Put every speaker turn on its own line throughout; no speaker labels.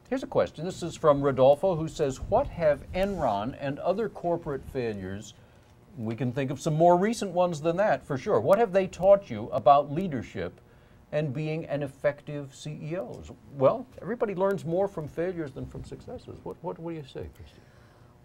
Here's a question. This is from Rodolfo, who says, what have Enron and other corporate failures, we can think of some more recent ones than that for sure, what have they taught you about leadership and being an effective CEO? Well, everybody learns more from failures than from successes. What do you say, Christie?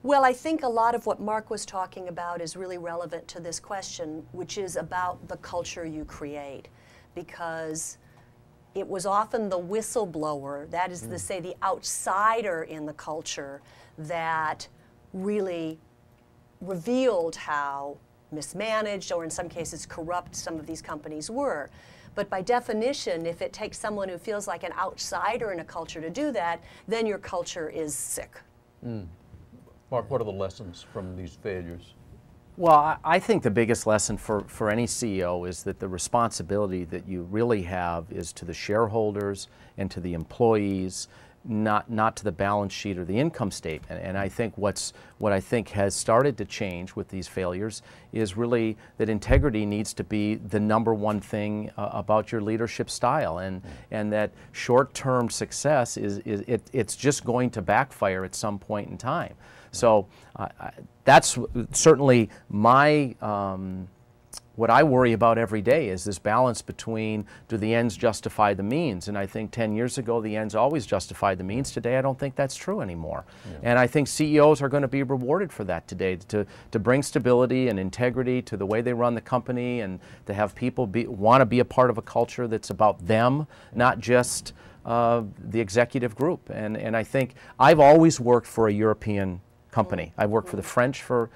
Well, I think a lot of what Mark was talking about is really relevant to this question, which is about the culture you create. Because it was often the whistleblower, that is to say the outsider in the culture, that really revealed how mismanaged or in some cases corrupt some of these companies were. But by definition, if it takes someone who feels like an outsider in a culture to do that, then your culture is sick.
Mark, what are the lessons from these failures?
Well, I think the biggest lesson for any CEO is that the responsibility that you really have is to the shareholders and to the employees, not to the balance sheet or the income statement. And I think what I think has started to change with these failures is really that integrity needs to be the #1 thing about your leadership style, and that short-term success it's just going to backfire at some point in time. So that's certainly my what I worry about every day is this balance between, do the ends justify the means? And I think 10 years ago the ends always justified the means. Today I don't think that's true anymore. And I think CEOs are going to be rewarded for that today, to bring stability and integrity to the way they run the company, and to have people want to be a part of a culture that's about them, not just the executive group. And I think I've always worked for a European company. I've worked for the French for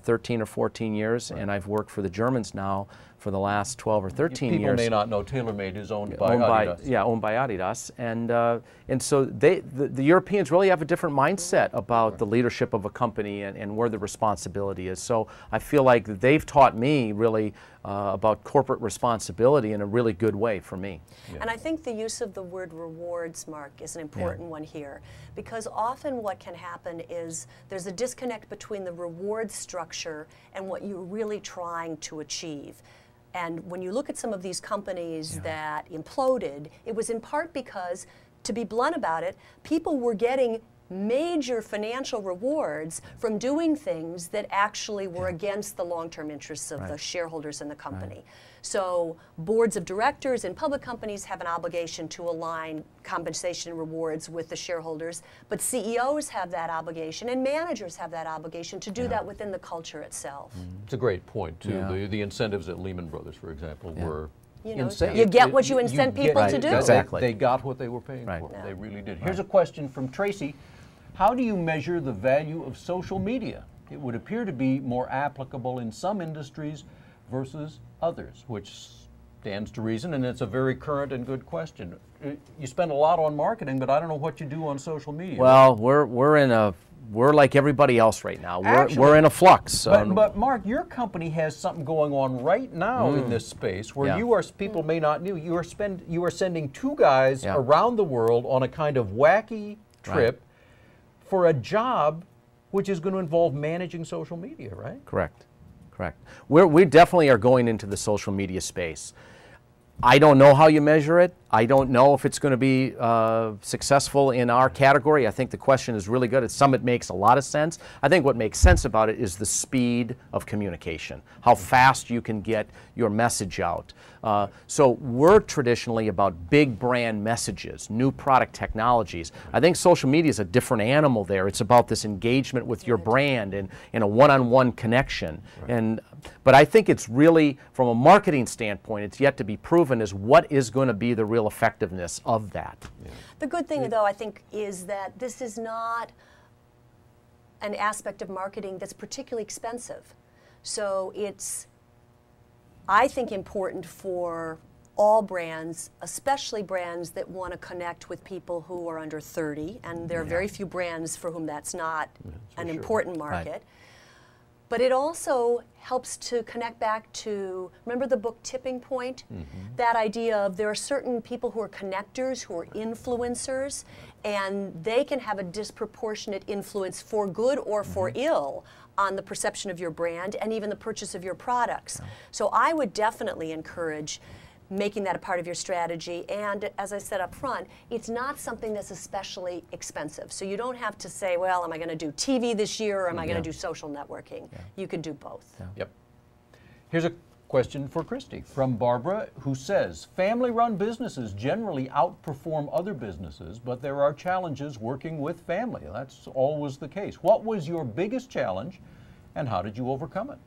13 or 14 years, and I've worked for the Germans now for the last 12 or 13 years.
People may not know TaylorMade is owned by Adidas.
Yeah, owned by Adidas. And so the Europeans really have a different mindset about the leadership of a company and where the responsibility is. So I feel like they've taught me really about corporate responsibility in a really good way for me.
And I think the use of the word rewards, Mark, is an important one here, because often what can happen is there's a disconnect between the reward structure and what you're really trying to achieve. And when you look at some of these companies that imploded, it was in part because, to be blunt about it, people were getting major financial rewards from doing things that actually were against the long-term interests of the shareholders in the company. So boards of directors in public companies have an obligation to align compensation and rewards with the shareholders, but CEOs have that obligation and managers have that obligation to do that within the culture itself.
It's a great point, too. The incentives at Lehman Brothers, for example, were insane.
You get what you incent people to do.
Exactly.
They got what they were paying for. They really did. Here's a question from Tracy. How do you measure the value of social media? It would appear to be more applicable in some industries versus others, which stands to reason, and it's a very current and good question. You spend a lot on marketing, but I don't know what you do on social media.
Well, we're like everybody else right now. We're in a flux.
But Mark, your company has something going on right now in this space where you are, people may not know, you are sending 2 guys around the world on a kind of wacky trip for a job which is going to involve managing social media, right?
Correct. We definitely are going into the social media space. I don't know how you measure it. I don't know if it's going to be successful in our category. I think the question is really good. At some, it makes a lot of sense. I think what makes sense about it is the speed of communication, how fast you can get your message out. So we're traditionally about big brand messages, new product technologies. I think social media is a different animal there. It's about this engagement with your brand and a one-on-one connection. But I think it's really, from a marketing standpoint, it's yet to be proven as what is going to be the real effectiveness of that.
The good thing, though, I think, is that this is not an aspect of marketing that's particularly expensive. So it's, I think, important for all brands, especially brands that want to connect with people who are under 30, and there are very few brands for whom that's not an important market. But it also helps to connect back to, remember the book Tipping Point? That idea of there are certain people who are connectors, who are influencers, and they can have a disproportionate influence for good or for ill on the perception of your brand and even the purchase of your products. So I would definitely encourage making that a part of your strategy. And as I said up front, it's not something that's especially expensive. So you don't have to say, well, am I going to do TV this year or am I going to do social networking? You can do both.
Yep. Here's a question for Christie from Barbara, who says, family-run businesses generally outperform other businesses, but there are challenges working with family. That's always the case. What was your biggest challenge and how did you overcome it?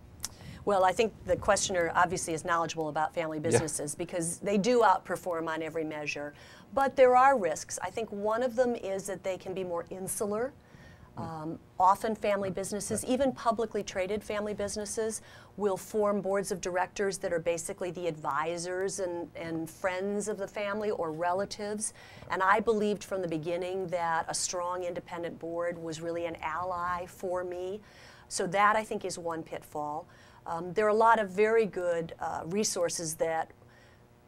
Well, I think the questioner obviously is knowledgeable about family businesses because they do outperform on every measure. But there are risks. I think one of them is that they can be more insular. Often family businesses, even publicly traded family businesses, will form boards of directors that are basically the advisors and friends of the family or relatives. And I believed from the beginning that a strong independent board was really an ally for me. So that, I think, is one pitfall. There are a lot of very good resources that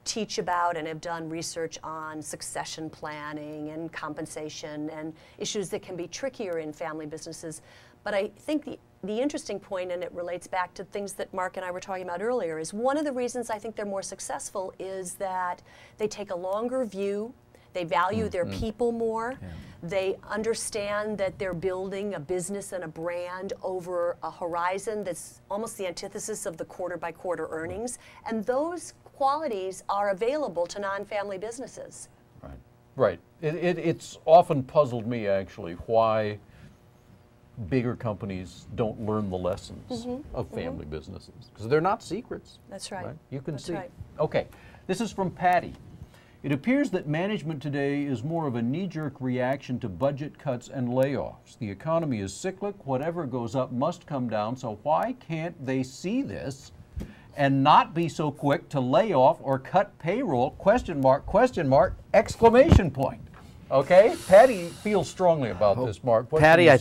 teach about and have done research on succession planning and compensation and issues that can be trickier in family businesses. But I think the interesting point, and it relates back to things that Mark and I were talking about earlier, is one of the reasons I think they're more successful is that they take a longer view. They value their people more. They understand that they're building a business and a brand over a horizon that's almost the antithesis of the quarter-by-quarter earnings. And those qualities are available to non-family businesses.
Right. Right. It's often puzzled me, actually, why bigger companies don't learn the lessons of family businesses. Because they're not secrets.
That's right.
You can see.
Right.
Okay. This is from Patty. It appears that management today is more of a knee-jerk reaction to budget cuts and layoffs. The economy is cyclic. Whatever goes up must come down. So why can't they see this and not be so quick to lay off or cut payroll? Question mark, exclamation point. Okay? Patty feels strongly about this, Mark. What
Patty, I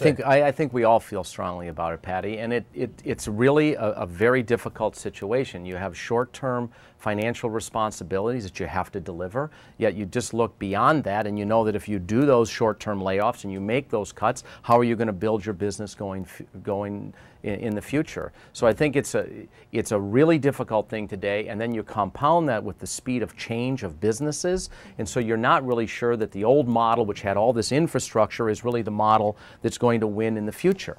think we all feel strongly about it, Patty, and it's really a very difficult situation. You have short-term financial responsibilities that you have to deliver, yet you just look beyond that and you know that if you do those short-term layoffs and you make those cuts, how are you going to build your business going in the future? So I think it's a really difficult thing today, and then you compound that with the speed of change of businesses, and so you're not really sure that the old model, which had all this infrastructure, is really the model that's going to win in the future.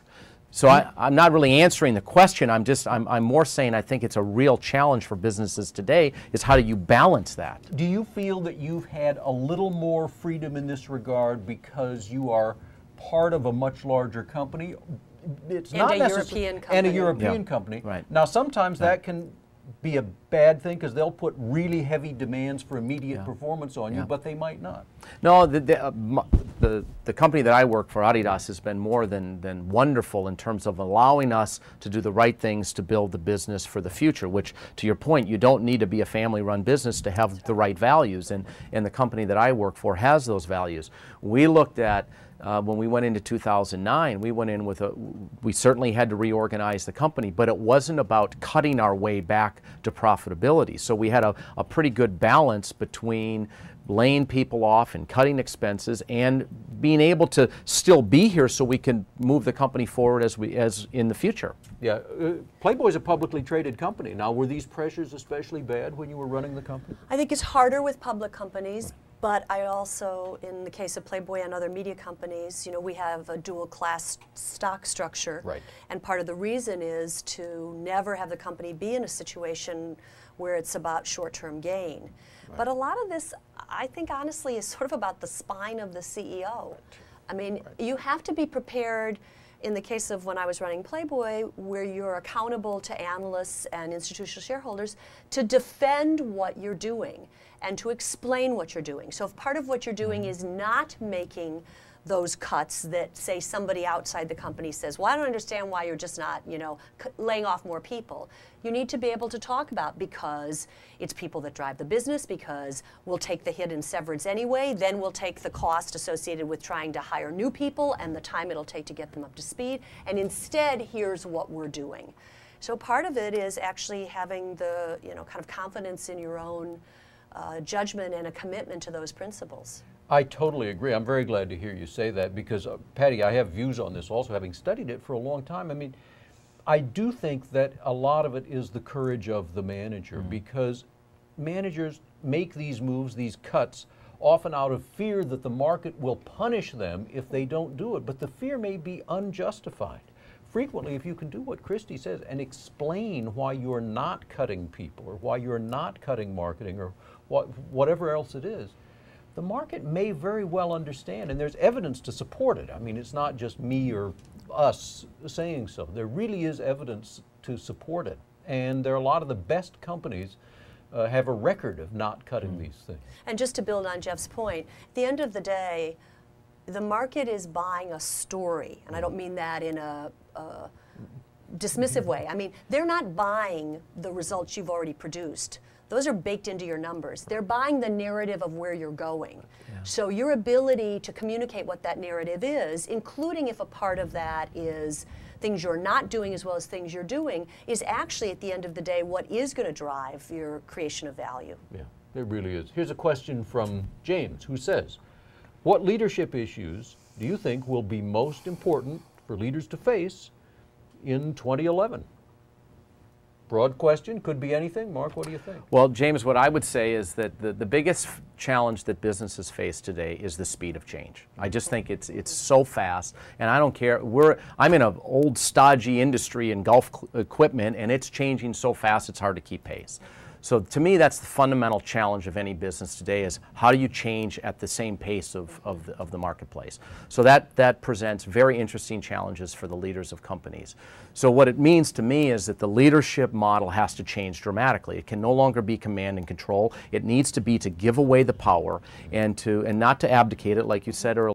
So I'm not really answering the question. I'm more saying I think it's a real challenge for businesses today is how do you balance that?
Do you feel that you've had a little more freedom in this regard because you are part of a much larger company? It's
and a European company.
And a European company.
Right.
Now, sometimes that can be a bad thing because they'll put really heavy demands for immediate performance on you, but they might not.
No, the company that I work for, Adidas, has been more than wonderful in terms of allowing us to do the right things to build the business for the future, which, to your point, you don't need to be a family-run business to have the right values, and the company that I work for has those values. We looked at when we went into 2009, we went in with we certainly had to reorganize the company, but it wasn't about cutting our way back to profitability. So we had a pretty good balance between laying people off and cutting expenses and being able to still be here so we can move the company forward as in the future.
Yeah, Playboy's a publicly traded company. Now, were these pressures especially bad when you were running the company?
I think it's harder with public companies. But I also, in the case of Playboy and other media companies, you know, we have a dual class stock structure.
Right.
And part of the reason is to never have the company be in a situation where it's about short-term gain. Right. But a lot of this, I think, honestly, is sort of about the spine of the CEO. I mean, you have to be prepared. In the case of when I was running Playboy, where you're accountable to analysts and institutional shareholders to defend what you're doing and to explain what you're doing. So if part of what you're doing is not making those cuts that, say, somebody outside the company says, well, I don't understand why you're just not, you know, laying off more people. You need to be able to talk about because it's people that drive the business, because we'll take the hit in severance anyway, then we'll take the cost associated with trying to hire new people and the time it'll take to get them up to speed, and instead, here's what we're doing. So part of it is actually having the, you know, kind of confidence in your own judgment and a commitment to those principles.
I totally agree. I'm very glad to hear you say that because, Patty, I have views on this also, having studied it for a long time. I mean, I do think that a lot of it is the courage of the manager because managers make these moves, these cuts, often out of fear that the market will punish them if they don't do it. But the fear may be unjustified. Frequently, if you can do what Christie says and explain why you're not cutting people or why you're not cutting marketing or whatever else it is, the market may very well understand, and there's evidence to support it. I mean, it's not just me or us saying so. There really is evidence to support it. And there are a lot of the best companies have a record of not cutting these things.
And just to build on Geoff's point, at the end of the day, the market is buying a story, and I don't mean that in a dismissive way. I mean, they're not buying the results you've already produced. Those are baked into your numbers. They're buying the narrative of where you're going. Yeah. So your ability to communicate what that narrative is, including if a part of that is things you're not doing as well as things you're doing, is actually at the end of the day what is going to drive your creation of value.
Yeah, it really is. Here's a question from James, who says, what leadership issues do you think will be most important for leaders to face in 2011? Broad question, could be anything. Mark, what do you think? Well,
James, what I would say is that the biggest challenge that businesses face today is the speed of change. I just think it's so fast, and I don't care. I'm in an old, stodgy industry in golf equipment, and it's changing so fast it's hard to keep pace. So to me, that's the fundamental challenge of any business today is how do you change at the same pace of the marketplace. So that presents very interesting challenges for the leaders of companies. So what it means to me is that the leadership model has to change dramatically. It can no longer be command and control. It needs to be to give away the power and not to abdicate it, like you said earlier.